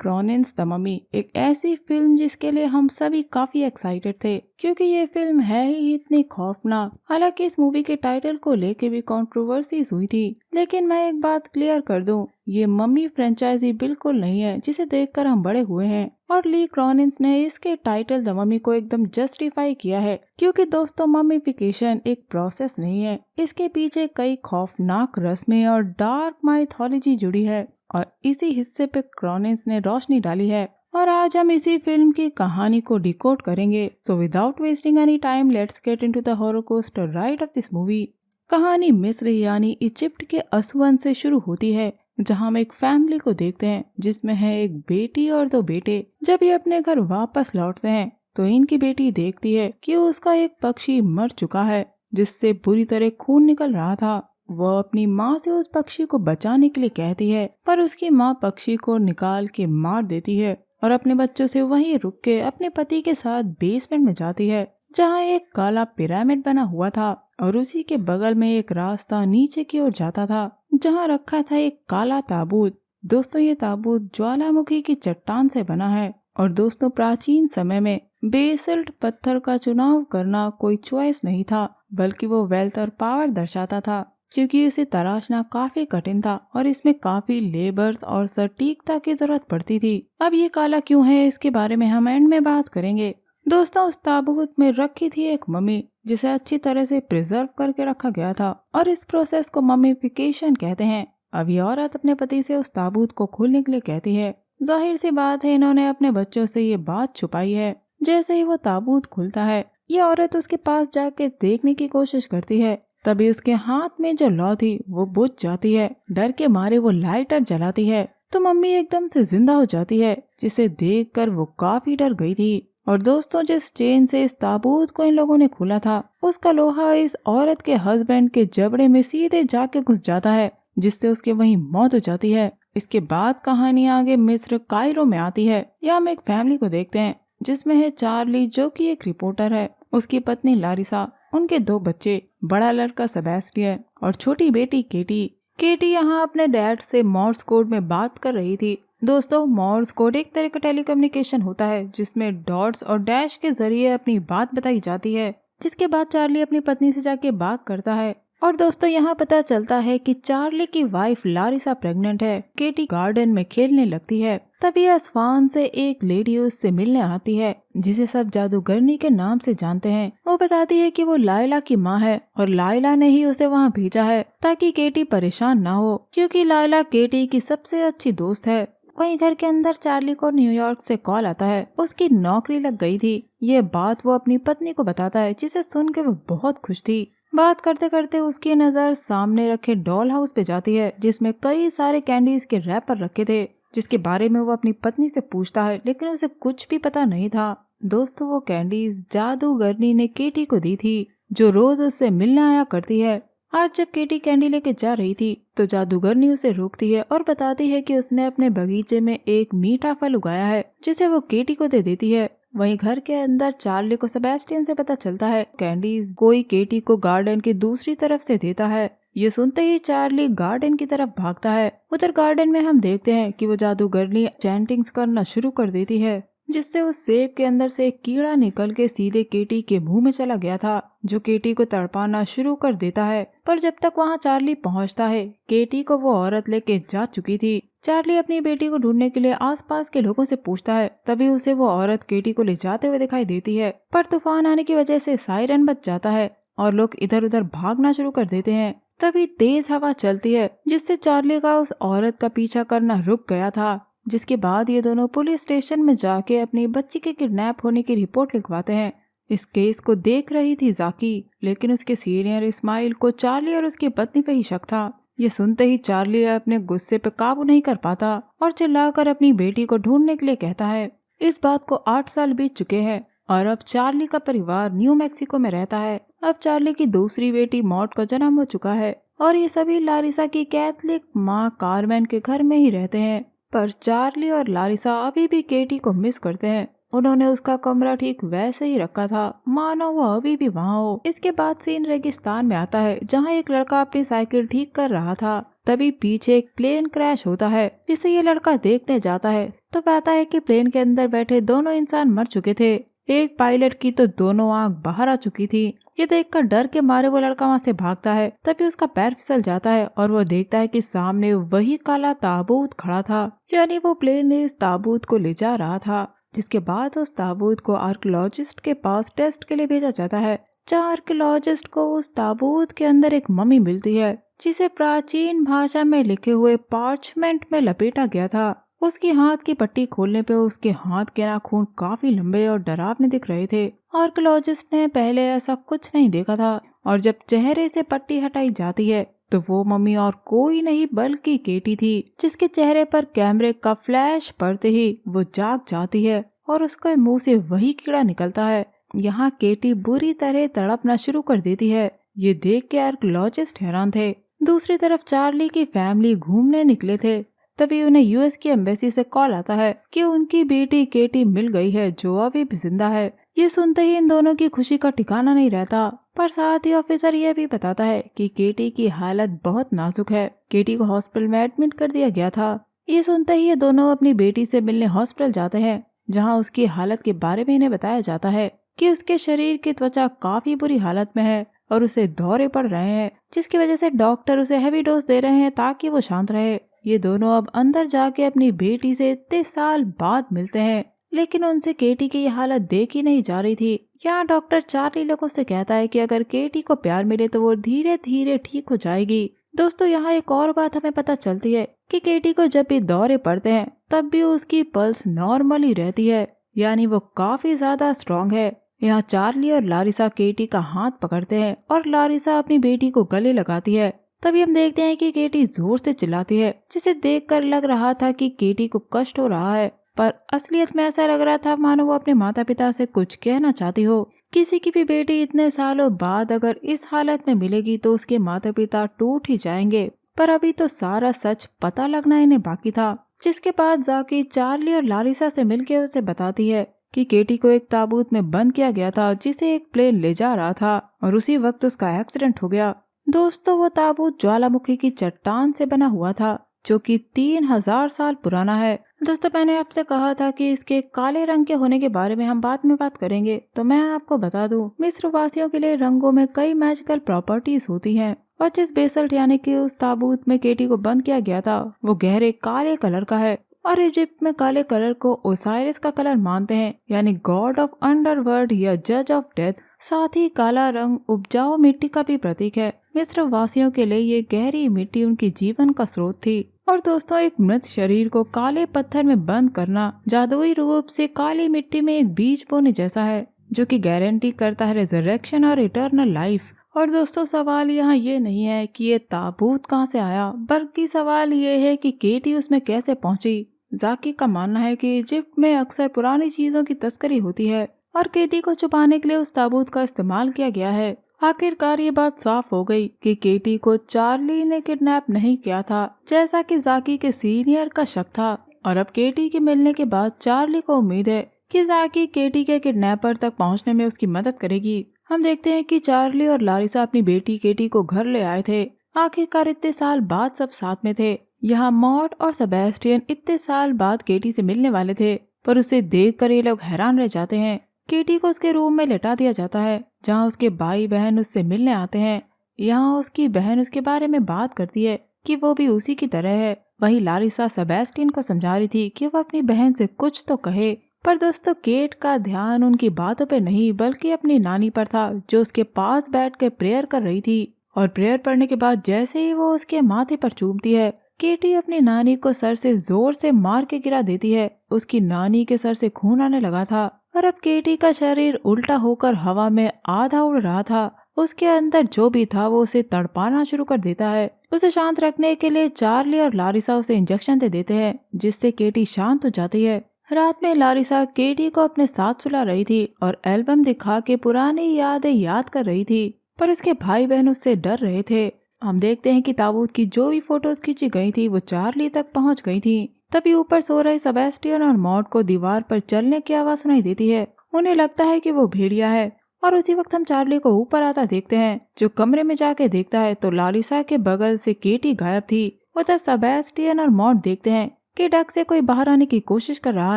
क्रॉनिन्स the mummy एक ऐसी film जिसके लिए हम सभी काफी एक्साइटेड थे क्योंकि ये फिल्म है ही इतनी खौफनाक। हालांकि इस मूवी के टाइटल को लेके भी कंट्रोवर्सीज हुई थी, लेकिन मैं एक बात क्लियर कर दूं, ये मम्मी फ्रेंचाइजी बिल्कुल नहीं है जिसे देखकर हम बड़े हुए हैं। और ली क्रॉनिन्स ने इसके टाइटल द ममी को एकदम जस्टिफाई किया है क्योंकि दोस्तों मम्मीफिकेशन एक प्रोसेस नहीं है, इसके पीछे कई खौफनाक रस्में और डार्क माइथोलॉजी जुड़ी है और इसी हिस्से पे क्रॉनिन्स ने रोशनी डाली है। और आज हम इसी फिल्म की कहानी को डिकोड करेंगे। So without wasting any time let's get into the horror coaster ride of this movie. कहानी मिस्र यानी इजिप्ट के असुअन से शुरू होती है, जहां हम एक फैमिली को देखते हैं जिसमें है एक बेटी और दो बेटे। जब ये अपने घर वापस लौटते हैं तो इनकी बेटी देखती है कि उसका एक पक्षी मर चुका है जिससे बुरी तरह खून निकल रहा था। वो अपनी माँ से उस पक्षी को बचाने के लिए कहती है, पर उसकी माँ पक्षी को निकाल के मार देती है और अपने बच्चों से वहीं रुक के अपने पति के साथ बेसमेंट में जाती है जहाँ एक काला पिरामिड बना हुआ था और उसी के बगल में एक रास्ता नीचे की ओर जाता था जहाँ रखा था एक काला ताबूत। दोस्तों ये ताबूत ज्वालामुखी की चट्टान से बना है और दोस्तों प्राचीन समय में बेसल्ट पत्थर का चुनाव करना कोई चॉइस नहीं था, बल्कि वो वेल्थ और पावर दर्शाता था क्योंकि इसे तराशना काफी कठिन था और इसमें काफी लेबर्स और सटीकता की जरूरत पड़ती थी। अब ये काला क्यों है इसके बारे में हम एंड में बात करेंगे। दोस्तों उस ताबूत में रखी थी एक मम्मी जिसे अच्छी तरह से प्रिजर्व करके रखा गया था और इस प्रोसेस को मम्मीफिकेशन कहते हैं। अब ये औरत अपने पति से उस ताबूत को खोलने के लिए कहती है। जाहिर सी बात है इन्होंने अपने बच्चों से ये बात छुपाई है। जैसे ही वो ताबूत खुलता है ये औरत उसके पास जाके देखने की कोशिश करती है, तभी उसके हाथ में जो लौ थी वो बुझ जाती है। डर के मारे वो लाइटर जलाती है तो मम्मी एकदम से जिंदा हो जाती है, जिसे देखकर वो काफी डर गई थी। और दोस्तों जिस चेन से इस ताबूत को इन लोगों ने खोला था उसका लोहा इस औरत के हस्बैंड के जबड़े में सीधे जाके घुस जाता है, जिससे उसके वहीं मौत हो जाती है। इसके बाद कहानी आगे मिस्र कायरो में आती है। यहाँ हम एक फैमिली को देखते हैं जिसमें है चार्ली जो कि एक रिपोर्टर है, उसकी पत्नी लारिसा, उनके दो बच्चे, बड़ा लड़का सेबेस्टियन और छोटी बेटी केटी। केटी यहाँ अपने डैड से मॉर्स कोड में बात कर रही थी। दोस्तों मॉर्स कोड एक तरह का टेलीकम्युनिकेशन होता है जिसमें डॉट्स और डैश के जरिए अपनी बात बताई जाती है, जिसके बाद चार्ली अपनी पत्नी से जाके बात करता है। और दोस्तों यहाँ पता चलता है कि चार्ली की वाइफ लारिसा प्रेग्नेंट है। केटी गार्डन में खेलने लगती है, तभी आसमान से एक लेडी उससे मिलने आती है जिसे सब जादूगरनी के नाम से जानते हैं। वो बताती है कि वो लायला की माँ है और लायला ने ही उसे वहाँ भेजा है ताकि केटी परेशान ना हो, क्योंकि लायला केटी की सबसे अच्छी दोस्त है। वहीं घर के अंदर चार्ली को न्यूयॉर्क से कॉल आता है, उसकी नौकरी लग गई थी। ये बात वो अपनी पत्नी को बताता है जिसे सुन के वो बहुत खुश थी। बात करते करते उसकी नजर सामने रखे डॉल हाउस पे जाती है जिसमें कई सारे कैंडीज के रैपर रखे थे, जिसके बारे में वो अपनी पत्नी से पूछता है लेकिन उसे कुछ भी पता नहीं था। दोस्तों वो कैंडीज जादूगरनी ने केटी को दी थी जो रोज उससे मिलने आया करती है। आज जब केटी कैंडी लेके जा रही थी तो जादूगरनी उसे रोकती है और बताती है कि उसने अपने बगीचे में एक मीठा फल उगाया है जिसे वो केटी को दे देती है। वहीं घर के अंदर चार्ली को सेबेस्टियन से पता चलता है कैंडीज कोई केटी को गार्डन की दूसरी तरफ से देता है। ये सुनते ही चार्ली गार्डन की तरफ भागता है। उधर गार्डन में हम देखते हैं कि वो जादूगरनी चैंटिंग्स करना शुरू कर देती है, जिससे उस सेब के अंदर से एक कीड़ा निकल के सीधे केटी के मुंह में चला गया था, जो केटी को तड़पाना शुरू कर देता है। पर जब तक वहाँ चार्ली पहुँचता है केटी को वो औरत लेके जा चुकी थी। चार्ली अपनी बेटी को ढूंढने के लिए आसपास के लोगों से पूछता है, तभी उसे वो औरत केटी को ले जाते हुए दिखाई देती है। पर तूफान आने की वजह से सायरन बज जाता है और लोग इधर उधर भागना शुरू कर देते हैं। तभी तेज हवा चलती है जिससे चार्ली का उस औरत का पीछा करना रुक गया था, जिसके बाद ये दोनों पुलिस स्टेशन में जाके अपनी बच्ची के किडनैप होने की रिपोर्ट लिखवाते हैं। इस केस को देख रही थी जाकी, लेकिन उसके सीनियर इस्माइल को चार्ली और उसकी पत्नी पे ही शक था। ये सुनते ही चार्ली अपने गुस्से पे काबू नहीं कर पाता और चिल्लाकर अपनी बेटी को ढूंढने के लिए कहता है। इस बात को 8 साल बीत चुके हैं और अब चार्ली का परिवार न्यू मैक्सिको में रहता है। अब चार्ली की दूसरी बेटी मॉड का जन्म हो चुका है और ये सभी लारिसा की कैथलिक माँ कार्मेन के घर में ही रहते हैं। पर चार्ली और लारिसा अभी भी केटी को मिस करते हैं। उन्होंने उसका कमरा ठीक वैसे ही रखा था मानो वो अभी भी वहाँ हो। इसके बाद सीन रेगिस्तान में आता है जहाँ एक लड़का अपनी साइकिल ठीक कर रहा था। तभी पीछे एक प्लेन क्रैश होता है जिसे ये लड़का देखने जाता है तो पाता है कि प्लेन के अंदर बैठे दोनों इंसान मर चुके थे। एक पायलट की तो दोनों आंख बाहर आ चुकी थी। ये देखकर डर के मारे वो लड़का वहाँ से भागता है। तभी उसका पैर फिसल जाता है और वो देखता है कि सामने वही काला ताबूत खड़ा था, यानी वो प्लेन ने इस ताबूत को ले जा रहा था। जिसके बाद उस ताबूत को आर्कियोलॉजिस्ट के पास टेस्ट के लिए भेजा जाता है, जहाँ आर्कियोलॉजिस्ट को उस ताबूत के अंदर एक मम्मी मिलती है जिसे प्राचीन भाषा में लिखे हुए पार्चमेंट में लपेटा गया था। उसकी हाथ की पट्टी खोलने पे उसके हाथ के नाखून काफी लंबे और डरावने दिख रहे थे। आर्कियोलॉजिस्ट ने पहले ऐसा कुछ नहीं देखा था और जब चेहरे से पट्टी हटाई जाती है तो वो मम्मी और कोई नहीं बल्कि केटी थी, जिसके चेहरे पर कैमरे का फ्लैश पड़ते ही वो जाग जाती है और उसके मुंह से वही कीड़ा निकलता है। यहाँ केटी बुरी तरह तड़पना शुरू कर देती है। ये देख के आर्कियोलॉजिस्ट हैरान थे। दूसरी तरफ चार्ली की फैमिली घूमने निकले थे। तभी उन्हें यूएस की एम्बेसी से कॉल आता है कि उनकी बेटी केटी मिल गई है जो अभी भी जिंदा है। ये सुनते ही इन दोनों की खुशी का ठिकाना नहीं रहता, पर साथ ही ऑफिसर ये भी बताता है कि केटी की हालत बहुत नाजुक है। केटी को हॉस्पिटल में एडमिट कर दिया गया था। ये सुनते ही ये दोनों अपनी बेटी से मिलने हॉस्पिटल जाते हैं, जहाँ उसकी हालत के बारे में इन्हें बताया जाता है कि उसके शरीर की त्वचा काफी बुरी हालत में है और उसे दौरे पड़ रहे हैं, जिसकी वजह से डॉक्टर उसे हैवी डोज दे रहे हैं ताकि वो शांत रहे। ये दोनों अब अंदर जाके अपनी बेटी से इतने साल बाद मिलते हैं, लेकिन उनसे केटी की ये हालत देखी नहीं जा रही थी। यहाँ डॉक्टर चार्ली लोगों से कहता है कि अगर केटी को प्यार मिले तो वो धीरे धीरे ठीक हो जाएगी। दोस्तों, यहाँ एक और बात हमें पता चलती है कि केटी को जब भी दौरे पड़ते हैं तब भी उसकी पल्स नॉर्मल ही रहती है, यानी वो काफी ज्यादा स्ट्रॉन्ग है। यहाँ चार्ली और लारिसा केटी का हाथ पकड़ते हैं और लारिसा अपनी बेटी को गले लगाती है। तभी हम देखते हैं कि केटी जोर से चिल्लाती है, जिसे देखकर लग रहा था कि केटी को कष्ट हो रहा है, पर असलियत में ऐसा लग रहा था मानो वो अपने माता पिता से कुछ कहना चाहती हो। किसी की भी बेटी इतने सालों बाद अगर इस हालत में मिलेगी तो उसके माता पिता टूट ही जाएंगे, पर अभी तो सारा सच पता लगना इन्हें बाकी था। जिसके बाद जाके चार्ली और लारिसा से मिलकर उसे बताती है कि केटी को एक ताबूत में बंद किया गया था जिसे एक प्लेन ले जा रहा था और उसी वक्त उसका एक्सीडेंट हो गया। दोस्तों, वो ताबूत ज्वालामुखी की चट्टान से बना हुआ था जो कि 3000 साल पुराना है। दोस्तों, मैंने आपसे कहा था कि इसके काले रंग के होने के बारे में हम बाद में बात करेंगे, तो मैं आपको बता दूं, मिस्र वासियों के लिए रंगों में कई मैजिकल प्रॉपर्टीज होती हैं और जिस बेसल्ट यानी कि उस ताबूत में केटी को बंद किया गया था वो गहरे काले कलर का है और इजिप्ट में काले कलर को ओसाइरिस का कलर मानते हैं, यानी गॉड ऑफ अंडरवर्ल्ड या जज ऑफ डेथ। साथ ही काला रंग उपजाऊ मिट्टी का भी प्रतीक है। मिस्र वासियों के लिए ये गहरी मिट्टी उनकी जीवन का स्रोत थी। और दोस्तों, एक मृत शरीर को काले पत्थर में बंद करना जादुई रूप से काली मिट्टी में एक बीज बोने जैसा है, जो कि गारंटी करता है रिजरेक्शन और इटर्नल लाइफ। और दोस्तों, सवाल यहाँ ये नहीं है कि ये ताबूत कहाँ से आया, बल्कि सवाल ये है कि केटी उसमें कैसे पहुंची। जाकी का मानना है कि इजिप्ट में अक्सर पुरानी चीजों की तस्करी होती है और केटी को छुपाने के लिए उस ताबूत का इस्तेमाल किया गया है। आखिरकार ये बात साफ हो गई कि केटी को चार्ली ने किडनैप नहीं किया था, जैसा कि जाकी के सीनियर का शक था। और अब केटी के मिलने के बाद चार्ली को उम्मीद है कि जाकी केटी के किडनैपर तक पहुंचने में उसकी मदद करेगी। हम देखते हैं कि चार्ली और लारिसा अपनी बेटी केटी को घर ले आए थे। आखिरकार इतने साल बाद सब साथ में थे। यहाँ मॉड और सेबेस्टियन इतने साल बाद केटी से मिलने वाले थे, पर उसे देखकर ये लोग हैरान रह जाते हैं। केटी को उसके रूम में लेटा दिया जाता है, जहाँ उसके भाई बहन उससे मिलने आते हैं। यहाँ उसकी बहन उसके बारे में बात करती है कि वो भी उसी की तरह है। वहीं लारिसा सेबेस्टियन को समझा रही थी कि वो अपनी बहन से कुछ तो कहे, पर दोस्तों, केट का ध्यान उनकी बातों पे नहीं बल्कि अपनी नानी पर था, जो उसके पास बैठ के प्रेयर कर रही थी। और प्रेयर पढ़ने के बाद जैसे ही वो उसके माथे पर चूमती है, केटी अपनी नानी को सर से जोर से मार के गिरा देती है। उसकी नानी के सर से खून आने लगा था और अब केटी का शरीर उल्टा होकर हवा में आधा उड़ रहा था। उसके अंदर जो भी था वो उसे तड़पाना शुरू कर देता है। उसे शांत रखने के लिए चार्ली और लारिसा उसे इंजेक्शन दे देते हैं, जिससे केटी शांत हो जाती है। रात में लारिसा केटी को अपने साथ सुला रही थी और एल्बम दिखा के पुरानी यादें याद कर रही थी, पर उसके भाई बहन उससे डर रहे थे। हम देखते हैं कि ताबूत की जो भी फोटोज खींची गई थी वो चार्ली तक पहुंच गई थी। तभी ऊपर सो रहे सेबेस्टियन और मॉड को दीवार पर चलने की आवाज सुनाई देती है। उन्हें लगता है कि वो भेड़िया है और उसी वक्त हम चार्ली को ऊपर आता देखते हैं। जो कमरे में जाके देखता है तो लारिसा के बगल से केटी गायब थी। उधर सेबेस्टियन और मॉड देखते हैं कि डक से कोई बाहर आने की कोशिश कर रहा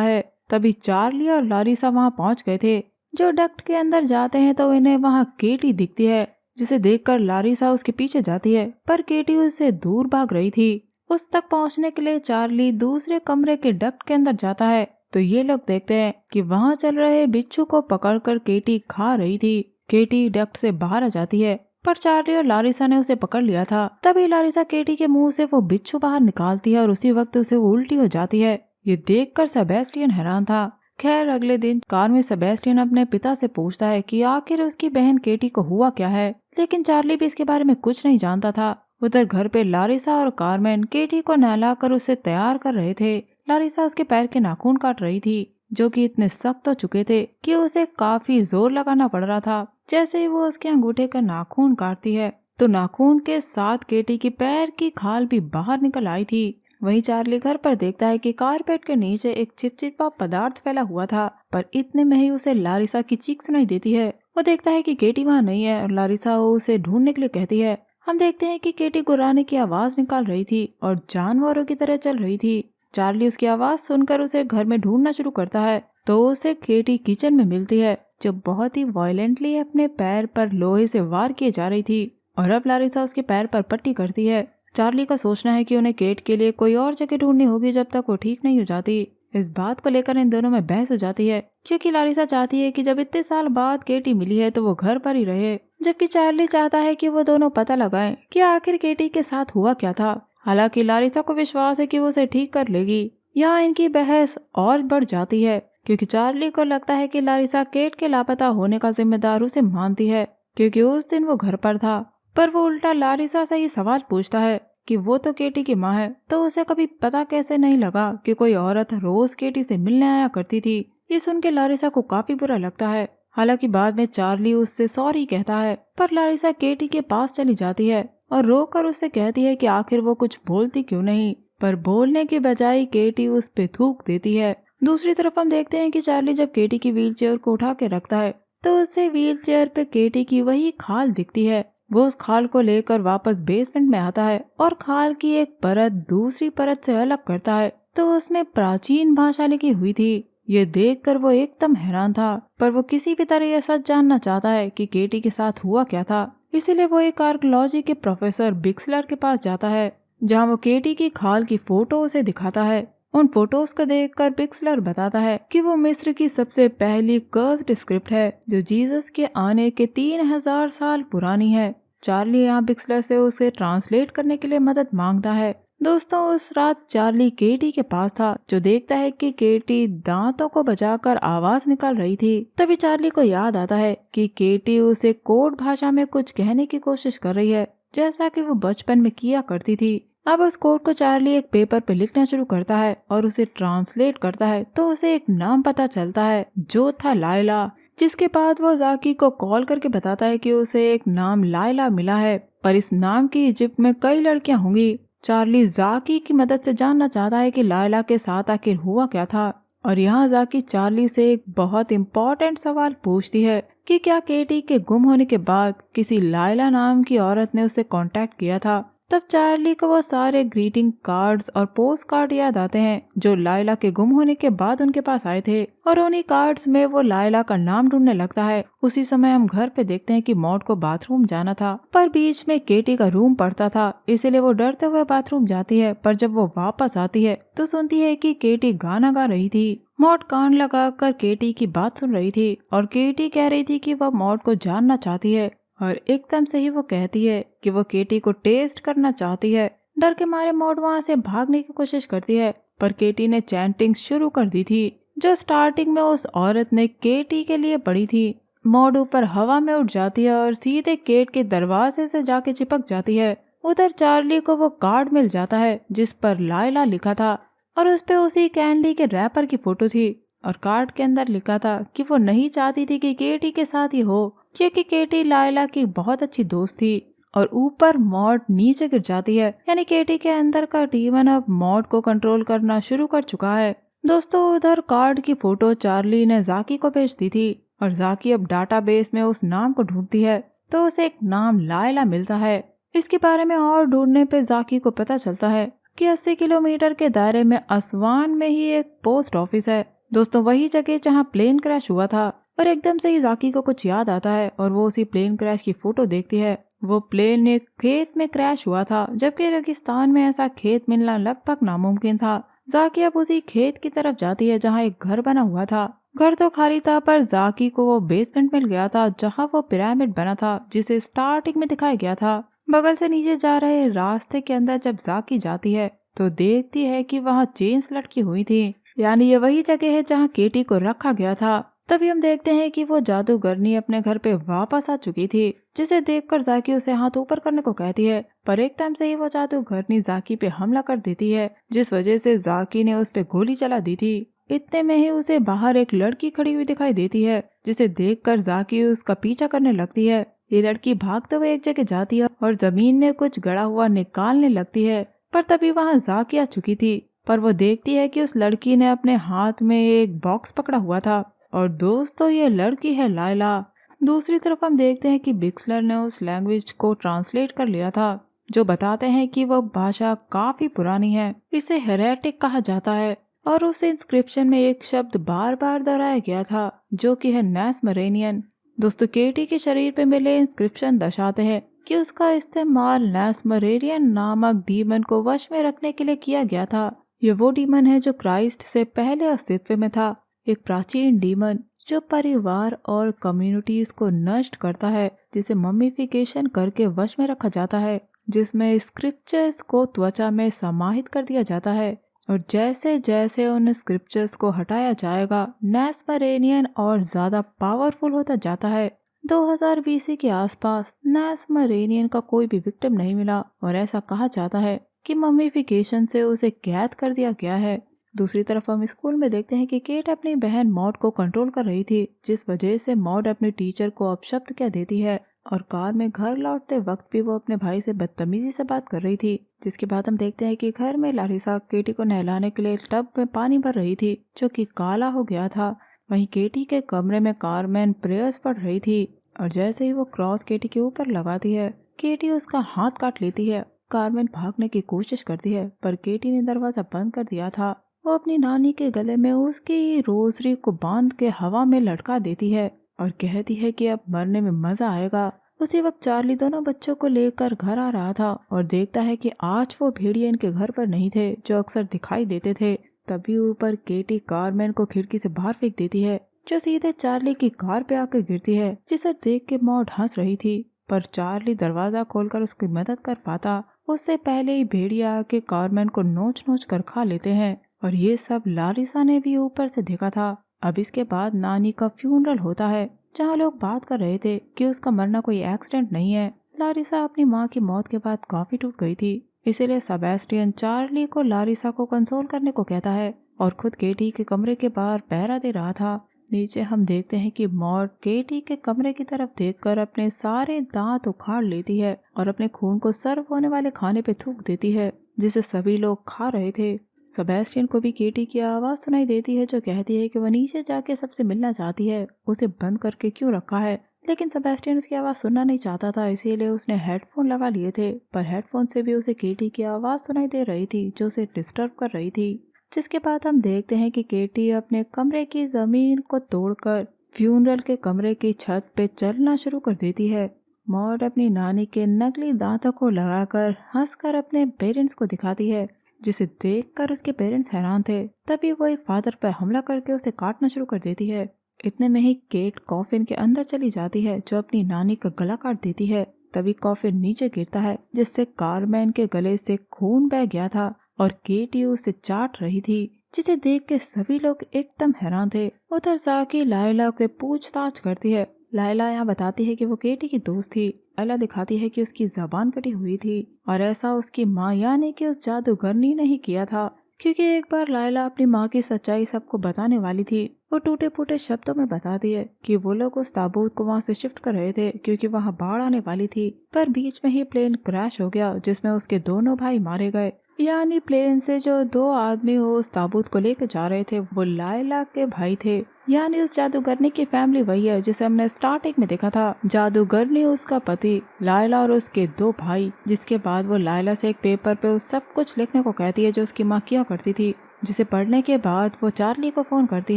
है। तभी चार्ली और लारिसा वहाँ पहुँच गए थे। जो डक्ट के अंदर जाते हैं तो इन्हें वहाँ केटी दिखती है, जिसे देखकर लारिसा उसके पीछे जाती है, पर केटी उससे दूर भाग रही थी। उस तक पहुँचने के लिए चार्ली दूसरे कमरे के डक्ट के अंदर जाता है तो ये लोग देखते हैं कि वहाँ चल रहे बिच्छू को पकड़कर केटी खा रही थी। केटी डक्ट से बाहर आ जाती है, पर चार्ली और लारिसा ने उसे पकड़ लिया था। तभी लारिसा केटी के मुंह से वो बिच्छू बाहर निकालती है और उसी वक्त उसे उल्टी हो जाती है। ये देखकर सेबेस्टियन हैरान था। खैर अगले दिन कार में सेबेस्टियन अपने पिता से पूछता है कि आखिर उसकी बहन केटी को हुआ क्या है, लेकिन चार्ली भी इसके बारे में कुछ नहीं जानता था। उधर घर पे लारिसा और कारमेन केटी को नहलाकर उसे तैयार कर रहे थे। लारिसा उसके पैर के नाखून काट रही थी, जो कि इतने सख्त हो चुके थे कि उसे काफी जोर लगाना पड़ रहा था। जैसे ही वो उसके अंगूठे का नाखून काटती है तो नाखून के साथ केटी की पैर की खाल भी बाहर निकल आई थी। वहीं चार्ली घर पर देखता है कि कारपेट के नीचे एक चिपचिपा पदार्थ फैला हुआ था, पर इतने में ही उसे लारिसा की चीख सुनाई देती है। वो देखता है कि केटी वहाँ नहीं है और लारिसा उसे ढूंढने के लिए कहती है। हम देखते हैं कि केटी गुर्राने की आवाज निकाल रही थी और जानवरों की तरह चल रही थी। चार्ली उसकी आवाज सुनकर उसे घर में ढूंढना शुरू करता है तो उसे केटी किचन में मिलती है, जो बहुत ही वायलेंटली अपने पैर पर लोहे से वार किए जा रही थी और अब लारिसा उसके पैर पर पट्टी करती है। चार्ली का सोचना है कि उन्हें केट के लिए कोई और जगह ढूंढनी होगी जब तक वो ठीक नहीं हो जाती। इस बात को लेकर इन दोनों में बहस हो जाती है, क्योंकि लारिसा चाहती है कि जब इतने साल बाद केटी मिली है तो वो घर पर ही रहे, जबकि चार्ली चाहता है कि वो दोनों पता लगाएं कि आखिर केटी के साथ हुआ क्या था। हालांकि लारिसा को विश्वास है कि वो उसे ठीक कर लेगी। यहाँ इनकी बहस और बढ़ जाती है, क्योंकि चार्ली को लगता है कि लारिसा केट के लापता होने का जिम्मेदार उसे मानती है, क्योंकि उस दिन वो घर पर था। पर वो उल्टा लारिसा से ही सवाल पूछता है कि वो तो केटी की माँ है, तो उसे कभी पता कैसे नहीं लगा कि कोई औरत रोज केटी से मिलने आया करती थी। ये सुन के लारिसा को काफी बुरा लगता है। हालांकि बाद में चार्ली उससे सॉरी कहता है, पर लारिसा केटी के पास चली जाती है और रो कर उससे कहती है कि आखिर वो कुछ बोलती क्यों नहीं, पर बोलने के बजाय केटी उस पे थूक देती है। दूसरी तरफ हम देखते हैं कि चार्ली जब केटी की व्हीलचेयर को उठा के रखता है तो उससे व्हीलचेयर पे केटी की वही खाल दिखती है। वो उस खाल को लेकर वापस बेसमेंट में आता है और खाल की एक परत दूसरी परत से अलग करता है तो उसमें प्राचीन भाषा लिखी हुई थी। ये देखकर वो एकदम हैरान था, पर वो किसी भी तरह यह सच जानना चाहता है कि केटी के साथ हुआ क्या था। इसीलिए वो एक आर्कियोलॉजी के प्रोफेसर बिक्सलर के पास जाता है, जहाँ वो केटी की खाल की फोटो उसे दिखाता है। उन फोटोज को देखकर बिक्सलर बताता है कि वो मिस्र की सबसे पहली कर्स्ड स्क्रिप्ट है, जो जीसस के आने के 3000 साल पुरानी है। चार्ली यहाँ बिक्सलर से उसे ट्रांसलेट करने के लिए मदद मांगता है। दोस्तों, उस रात चार्ली केटी के पास था, जो देखता है कि केटी दांतों को बचाकर आवाज निकाल रही थी। तभी चार्ली को याद आता है कि केटी उसे कोड भाषा में कुछ कहने की कोशिश कर रही है, जैसा कि वो बचपन में किया करती थी। अब उस कोड को चार्ली एक पेपर पे लिखना शुरू करता है और उसे ट्रांसलेट करता है तो उसे एक नाम पता चलता है, जो था लायला। जिसके बाद वो जाकी को कॉल करके बताता है कि उसे एक नाम लायला मिला है, पर इस नाम की इजिप्ट में कई लड़कियां होंगी। चार्ली जाकी की मदद से जानना चाहता है कि लायला के साथ आखिर हुआ क्या था, और यहाँ जाकी चार्ली से एक बहुत इम्पोर्टेंट सवाल पूछती है कि क्या केटी के गुम होने के बाद किसी लायला नाम की औरत ने उससे कांटेक्ट किया था। तब चार्ली को वो सारे ग्रीटिंग कार्ड्स और पोस्ट कार्ड याद आते हैं जो लायला के गुम होने के बाद उनके पास आए थे, और उन्हीं कार्ड्स में वो लायला का नाम ढूंढने लगता है। उसी समय हम घर पे देखते हैं कि मॉड को बाथरूम जाना था, पर बीच में केटी का रूम पड़ता था, इसीलिए वो डरते हुए बाथरूम जाती है। पर जब वो वापस आती है तो सुनती है कि केटी गाना गा रही थी। मॉड कान लगाकर केटी की बात सुन रही थी और केटी कह रही थी कि वह मॉड को जानना चाहती है, और एकदम से ही वो कहती है कि वो केटी को टेस्ट करना चाहती है। डर के मारे मॉड वहाँ से भागने की कोशिश करती है, पर केटी ने चैंटिंग शुरू कर दी थी, जो स्टार्टिंग में उस औरत ने केटी के लिए पढ़ी थी। मॉड ऊपर हवा में उड़ जाती है और सीधे केट के दरवाजे से जाके चिपक जाती है। उधर चार्ली को वो कार्ड मिल जाता है जिस पर लायला लिखा था, और उस पे उसी कैंडी के रैपर की फोटो थी, और कार्ड के अंदर लिखा था कि वो नहीं चाहती थी कि केटी के साथ ही हो, क्योंकि केटी लायला की बहुत अच्छी दोस्त थी। और ऊपर मॉड नीचे गिर जाती है, यानी केटी के अंदर का डीमन अब मॉड को कंट्रोल करना शुरू कर चुका है। दोस्तों, उधर कार्ड की फोटो चार्ली ने जाकी को भेज दी थी, और जाकी अब डाटाबेस में उस नाम को ढूंढती है तो उसे एक नाम लायला मिलता है। इसके बारे में और ढूंढने पे जाकी को पता चलता है कि 80 किलोमीटर के दायरे में असवान में ही एक पोस्ट ऑफिस है। दोस्तों वही जगह जहाँ प्लेन क्रैश हुआ था। और एकदम से ही जाकी को कुछ याद आता है और वो उसी प्लेन क्रैश की फोटो देखती है। वो प्लेन एक खेत में क्रैश हुआ था, जबकि रेगिस्तान में ऐसा खेत मिलना लगभग नामुमकिन था। जाकी अब उसी खेत की तरफ जाती है जहाँ एक घर बना हुआ था। घर तो खाली था, पर जाकी को वो बेसमेंट मिल गया था जहाँ वो पिरामिड बना था जिसे स्टार्टिंग में दिखाया गया था। बगल से नीचे जा रहे रास्ते के अंदर जब जाकी जाती है तो देखती है कि वहाँ चेन्स लटकी हुई थी, यानी ये वही जगह है जहाँ केटी को रखा गया था। तभी हम देखते हैं कि वो जादूगरनी अपने घर पे वापस आ चुकी थी, जिसे देखकर जाकी उसे हाथ ऊपर करने को कहती है, पर एक टाइम से ही वो जादूगरनी जाकी पे हमला कर देती है, जिस वजह से जाकी ने उस पे गोली चला दी थी। इतने में ही उसे बाहर एक लड़की खड़ी हुई दिखाई देती है, जिसे देखकर जाकी उसका पीछा करने लगती है। ये लड़की भागते हुए एक जगह जाती है और जमीन में कुछ गड़ा हुआ निकालने लगती है, पर तभी वहाँ जाकी आ चुकी थी। पर वो देखती है कि उस लड़की ने अपने हाथ में एक बॉक्स पकड़ा हुआ था, और दोस्तों ये लड़की है लायला। दूसरी तरफ हम देखते हैं कि बिक्सलर ने उस लैंग्वेज को ट्रांसलेट कर लिया था, जो बताते हैं कि वो भाषा काफी पुरानी है, इसे हेरेटिक कहा जाता है। और उस इंस्क्रिप्शन में एक शब्द बार बार दोहराया गया था, जो कि है नेस्मरेनियन। दोस्तों केटी के शरीर पे मिले इंस्क्रिप्शन दर्शाते हैं कि उसका इस्तेमाल नेस्मरेनियन नामक डीमन को वश में रखने के लिए किया गया था। ये वो डीमन है जो क्राइस्ट से पहले अस्तित्व में था, एक प्राचीन डीमन जो परिवार और कम्युनिटीज को नष्ट करता है, जिसे मम्मीफिकेशन करके वश में रखा जाता है, जिसमें स्क्रिप्चर्स को त्वचा में समाहित कर दिया जाता है। और जैसे जैसे उन स्क्रिप्चर्स को हटाया जाएगा, नेस्मरेनियन और ज्यादा पावरफुल होता जाता है। 2000 बीसी के आसपास नेस्मरेनियन का कोई भी विक्टिम नहीं मिला, और ऐसा कहा जाता है कि मम्मीफिकेशन से उसे कैद कर दिया गया है। दूसरी तरफ हम स्कूल में देखते हैं कि केट अपनी बहन मॉड को कंट्रोल कर रही थी, जिस वजह से मॉड अपने टीचर को अपशब्द कह देती है, और कार में घर लौटते वक्त भी वो अपने भाई से बदतमीजी से बात कर रही थी। जिसके बाद हम देखते हैं कि घर में लारिसा केटी को नहलाने के लिए टब में पानी भर रही थी, जो कि काला हो गया था। वहीं केटी के कमरे में कारमेन प्रेयर्स पढ़ रही थी, और जैसे ही वो क्रॉस केटी के ऊपर लगाती है, केटी उसका हाथ काट लेती है। कारमेन भागने की कोशिश करती है, पर केटी ने दरवाजा बंद कर दिया था। वो अपनी नानी के गले में उसकी रोजरी को बांध के हवा में लटका देती है और कहती है कि अब मरने में मजा आएगा। उसी वक्त चार्ली दोनों बच्चों को लेकर घर आ रहा था और देखता है कि आज वो भेड़िए इनके घर पर नहीं थे, जो अक्सर दिखाई देते थे। तभी ऊपर केटी कारमैन को खिड़की से बाहर फेंक देती है, जो सीधे चार्ली की कार पे आकर गिरती है, जिसे देख के मॉड हंस रही थी। पर चार्ली दरवाजा खोलकर उसकी मदद कर पाता उससे पहले ही भेड़िया आके कारमैन को नोच नोच कर खा लेते हैं। और ये सब लारिसा ने भी ऊपर से देखा था। अब इसके बाद नानी का फ्यूनरल होता है, जहाँ लोग बात कर रहे थे कि उसका मरना कोई एक्सीडेंट नहीं है। लारिसा अपनी माँ की मौत के बाद काफी टूट गई थी, इसीलिए सेबेस्टियन चार्ली को लारिसा को कंसोल करने को कहता है और खुद केटी के कमरे के बाहर पहरा दे रहा था। नीचे हम देखते हैं कि मॉड केटी के कमरे की तरफ देखकर अपने सारे दांत उखाड़ लेती है और अपने खून को सर्व होने वाले खाने पे थूक देती है, जिसे सभी लोग खा रहे थे। सेबेस्टियन को भी केटी की आवाज सुनाई देती है, जो कहती है कि वह नीचे जाके सबसे मिलना चाहती है, उसे बंद करके क्यों रखा है। लेकिन सेबेस्टियन उसकी आवाज सुनना नहीं चाहता था, इसीलिए उसने हेडफोन लगा लिए थे, पर हेडफोन से भी उसे केटी की आवाज सुनाई दे रही थी, जो उसे डिस्टर्ब कर रही थी। जिसके बाद हम देखते हैं कि केटी अपने कमरे की जमीन को तोड़कर फ्यूनरल के कमरे की छत पे चलना शुरू कर देती है। मॉड अपनी नानी के नकली दांतों को लगाकर हंसकर अपने पेरेंट्स को दिखाती है, जिसे देखकर उसके पेरेंट्स हैरान थे। तभी वो एक फादर पर हमला करके उसे काटना शुरू कर देती है। इतने में ही केट कॉफिन के अंदर चली जाती है, जो अपनी नानी का गला काट देती है। तभी कॉफिन नीचे गिरता है, जिससे कारमैन के गले से खून बह गया था और केटी उसे चाट रही थी, जिसे देख के सभी लोग एकदम हैरान थे। उधर जाके लायला से पूछताछ करती है। लायला यहाँ बताती है कि वो केटी की दोस्त थी। लायला दिखाती है कि उसकी जबान कटी हुई थी, और ऐसा उसकी माँ यानी कि उस जादूगरनी ने ही किया था, क्योंकि एक बार लायला अपनी माँ की सच्चाई सबको बताने वाली थी। वो टूटे फूटे शब्दों में बताती है कि वो लोग उस ताबूत को वहाँ से शिफ्ट कर रहे थे, क्योंकि वहाँ बाढ़ आने वाली थी। पर बीच में ही प्लेन क्रैश हो गया, जिसमें उसके दोनों भाई मारे गए। यानी प्लेन से जो 2 आदमी उस ताबूत को लेकर जा रहे थे, वो लायला के भाई थे। यानी उस जादूगरनी की फैमिली वही है जिसे हमने स्टार्टिंग में देखा था। जादूगरनी, उसका पति, लायला और उसके 2 भाई। जिसके बाद वो लायला से एक पेपर पे उस सब कुछ लिखने को कहती है जो उसकी माँ किया करती थी, जिसे पढ़ने के बाद वो चार्ली को फोन करती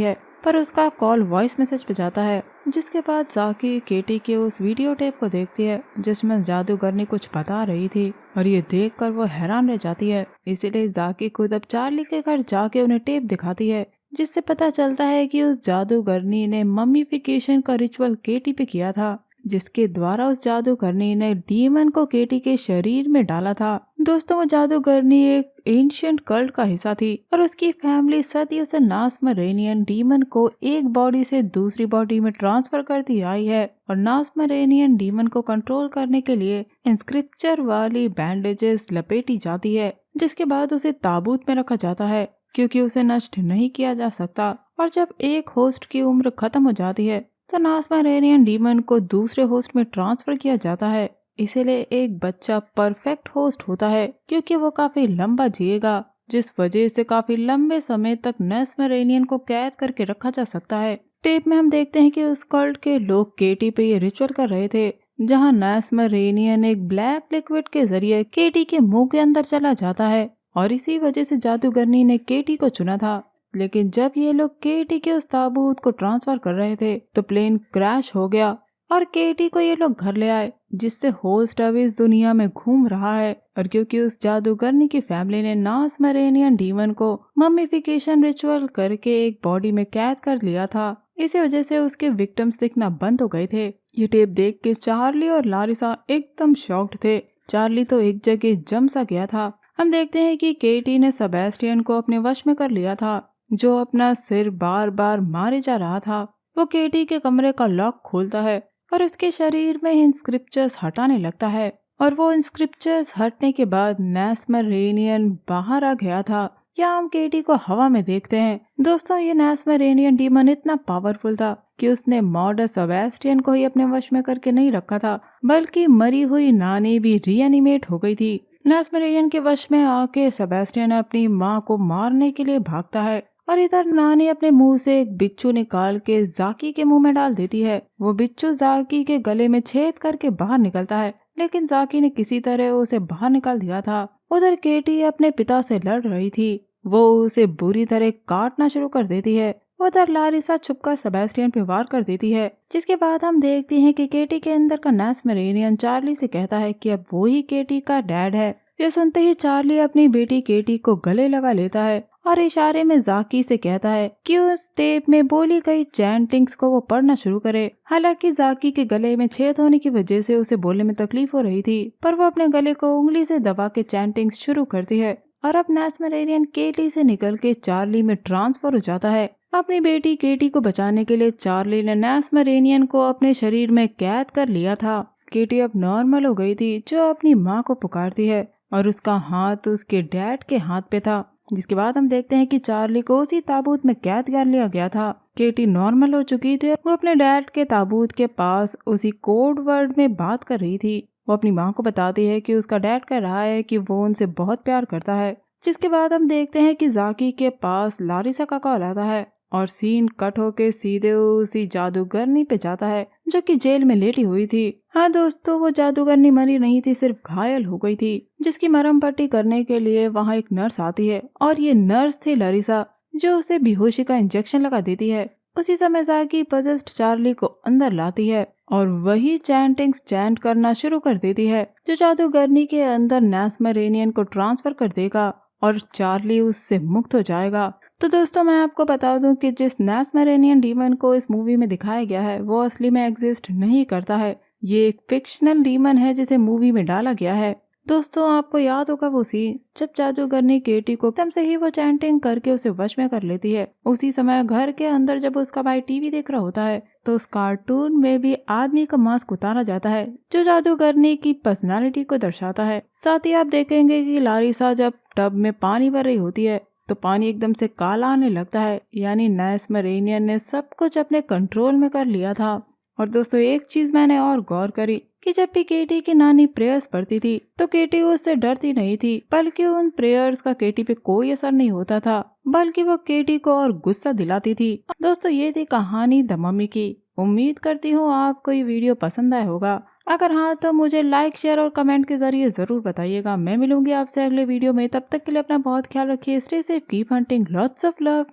है, पर उसका कॉल वॉइस मैसेज पे जाता है। जिसके बाद जाकी केटी के उस वीडियो टेप को देखती है जिसमें जादूगरनी कुछ बता रही थी, और ये देखकर वो हैरान रह जाती है। इसीलिए जाकी खुद अब चार्ली के घर जाके उन्हें टेप दिखाती है, जिससे पता चलता है कि उस जादूगरनी ने मम्मीफिकेशन का रिचुअल केटी पे किया था, जिसके द्वारा उस जादूगरनी ने डीमन को केटी के शरीर में डाला था। दोस्तों, वो जादूगरनी एक एंशिएंट कल्ट का हिस्सा थी और उसकी फैमिली सदियों से नासमरेनियन डीमन को एक बॉडी से दूसरी बॉडी में ट्रांसफर करती आई है, और नासमरेनियन डीमन को कंट्रोल करने के लिए इंस्क्रिप्चर वाली बैंडेजेस लपेटी जाती है, जिसके बाद उसे ताबूत में रखा जाता है क्योंकि उसे नष्ट नहीं किया जा सकता। और जब एक होस्ट की उम्र खत्म हो जाती है तो नासमरेनियन डीमन को दूसरे होस्ट में ट्रांसफर किया जाता है। इसीलिए एक बच्चा परफेक्ट होस्ट होता है क्योंकि वो काफी लंबा जिएगा, जिस वजह से काफी लंबे समय तक नासमरेनियन को कैद करके रखा जा सकता है। टेप में हम देखते हैं कि उस कल्ट के लोग केटी पे ये रिचुअल कर रहे थे, जहाँ नासमरेनियन एक ब्लैक लिक्विड के जरिए केटी के मुंह के अंदर चला जाता है, और इसी वजह से जादूगरनी ने केटी को चुना था। लेकिन जब ये लोग केटी के उस ताबूत को ट्रांसफर कर रहे थे तो प्लेन क्रैश हो गया और केटी को ये लोग घर ले आए, जिससे होस्ट अब इस दुनिया में घूम रहा है। और क्योंकि उस जादूगरनी की फैमिली ने नासमरेनियन डीमन को मम्मीफिकेशन रिचुअल करके एक बॉडी में कैद कर लिया था, इसी वजह से उसके विक्टिम्स दिखना बंद हो गए थे। ये टेप देख के चार्ली और लारिसा एकदम शॉक्ड थे। चार्ली तो एक जगह जम सा गया था। हम देखते हैं कि केटी ने सेबेस्टियन को अपने वश में कर लिया था, जो अपना सिर बार बार मारे जा रहा था। वो केटी के कमरे का लॉक खोलता है और उसके शरीर में इंस्क्रिप्चर्स हटाने लगता है, और वो इंस्क्रिप्चर्स हटने के बाद नासमरेनियन बाहर आ गया था। यहाँ हम केटी को हवा में देखते हैं। दोस्तों, ये नासमरेनियन डीमन इतना पावरफुल था कि उसने मॉडर सेबेस्टियन को ही अपने वश में करके नहीं रखा था, बल्कि मरी हुई नानी भी रीएनिमेट हो गई थी। नासमरेनियन के वश में आके सेबेस्टियन अपनी माँ को मारने के लिए भागता है, और इधर नानी अपने मुंह से एक बिच्छू निकाल के जाकी के मुंह में डाल देती है। वो बिच्छू जाकी के गले में छेद करके बाहर निकलता है, लेकिन जाकी ने किसी तरह उसे बाहर निकाल दिया था। उधर केटी अपने पिता से लड़ रही थी, वो उसे बुरी तरह काटना शुरू कर देती है। उधर लारिसा छुपकर सेबेस्टियन पे वार कर देती है, जिसके बाद हम देखते हैं कि केटी के अंदर का नासमरेनियन चार्ली से कहता है कि अब वो ही केटी का डैड है। ये सुनते ही चार्ली अपनी बेटी केटी को गले लगा लेता है और इशारे में जाकी से कहता है कि उस टेप में बोली गई चैंटिंग्स को वो पढ़ना शुरू करे। हालांकि जाकी के गले में छेद होने की वजह से उसे बोलने में तकलीफ हो रही थी, पर वो अपने गले को उंगली से दबा के चैंटिंग्स शुरू करती है, और अब नासमरेनियन केटी से निकल के चार्ली में ट्रांसफर हो जाता है। अपनी बेटी केटी को बचाने के लिए चार्ली ने नासमरेनियन को अपने शरीर में कैद कर लिया था। केटी अब नॉर्मल हो गई थी, जो अपनी माँ को पुकारती है, और उसका हाथ उसके डैड के हाथ पे था। जिसके बाद हम देखते हैं कि चार्ली को उसी ताबूत में कैद कर लिया गया था। केटी नॉर्मल हो चुकी थी, वो अपने डैड के ताबूत के पास उसी कोड वर्ड में बात कर रही थी। वो अपनी माँ को बताती है कि उसका डैड कह रहा है कि वो उनसे बहुत प्यार करता है। जिसके बाद हम देखते हैं कि जाकी के पास लारिसा का कॉल आता है, और सीन कट होके सीधे उसी जादूगरनी पे जाता है जो कि जेल में लेटी हुई थी। हाँ दोस्तों, वो जादूगरनी मरी नहीं थी, सिर्फ घायल हो गई थी, जिसकी मरहम पट्टी करने के लिए वहाँ एक नर्स आती है, और ये नर्स थी लारिसा, जो उसे बेहोशी का इंजेक्शन लगा देती है। उसी समय जाकी पजेस्ड चार्ली को अंदर लाती है और वही चैंटिंग्स चैंट करना शुरू कर देती है, जो जादूगरनी के अंदर नासमरेनियन को ट्रांसफर कर देगा और चार्ली उससे मुक्त हो जाएगा। तो दोस्तों, मैं आपको बता दूं कि जिस नासमरेनियन डीमन को इस मूवी में दिखाया गया है वो असली में एग्जिस्ट नहीं करता है। ये एक फिक्शनल डीमन है जिसे मूवी में डाला गया है। दोस्तों, आपको याद होगा वो सीन जब जादूगरनी केटी को एकदम से ही वो चैंटिंग करके उसे वश में कर लेती है। उसी समय घर के अंदर जब उसका भाई टीवी देख रहा होता है तो उस कार्टून में भी आदमी का मास्क उतारा जाता है, जो जादूगरनी की पर्सनालिटी को दर्शाता है। साथ ही आप देखेंगे कि लारिसा जब टब में पानी भर रही होती है तो पानी एकदम से काला आने लगता है, यानी नासमरेनियन ने सब कुछ अपने कंट्रोल में कर लिया था। और दोस्तों एक चीज मैंने और गौर करी कि जब भी केटी की नानी प्रेयर्स पढ़ती थी तो केटी उससे डरती नहीं थी, बल्कि उन प्रेयर्स का केटी पे कोई असर नहीं होता था, बल्कि वो केटी को और गुस्सा दिलाती थी। दोस्तों ये थी कहानी द मम्मी की। उम्मीद करती हूँ आपको ये वीडियो पसंद आया होगा। अगर हाँ तो मुझे लाइक, शेयर और कमेंट के जरिए जरूर बताइएगा। मैं मिलूंगी आपसे अगले वीडियो में, तब तक के लिए अपना बहुत ख्याल रखिए। Stay safe, keep hunting, lots of love.